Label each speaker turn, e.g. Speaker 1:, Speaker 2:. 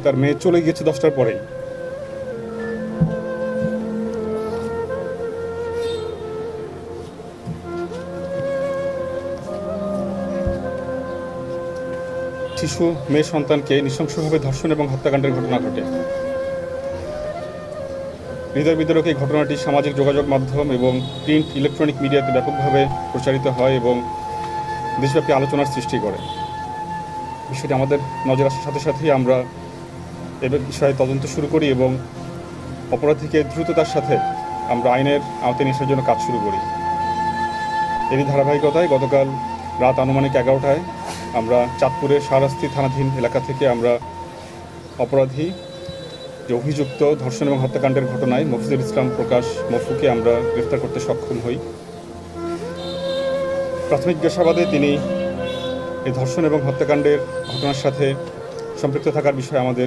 Speaker 1: তার মেয়ে চলে গিয়েছে 10টার পরেই। শিশু মেয়ে সন্তানকে নৃশংসভাবে ধর্ষণ এবং হত্যাকাণ্ডের ঘটনা ঘটে। হৃদয় বিদারক এই ঘটনাটি সামাজিক যোগাযোগ মাধ্যম এবং প্রিন্ট ইলেকট্রনিক মিডিয়াতে ব্যাপকভাবে প্রচারিত হয় এবং দেশব্যাপী আলোচনার সৃষ্টি করে। বিষয়টি আমাদের নজর আসার সাথে সাথেই আমরা এ বিষয়ে তদন্ত শুরু করি এবং অপরাধীকে দ্রুততার সাথে আমরা আইনের আওতায় নিয়ে আসার জন্য কাজ শুরু করি। এরই ধারাবাহিকতায় গতকাল রাত আনুমানিক 11টায় আমরা চাঁদপুরের শাহরাস্তি থানাধীন এলাকা থেকে আমরা অপরাধী যে অভিযুক্ত ধর্ষণ এবং হত্যাকাণ্ডের ঘটনায় মফিজুল ইসলাম প্রকাশ মফুকে আমরা গ্রেফতার করতে সক্ষম হই। প্রাথমিক জিজ্ঞাসাবাদে তিনি এই ধর্ষণ এবং হত্যাকাণ্ডের ঘটনার সাথে সম্পৃক্ত থাকার বিষয়ে আমাদের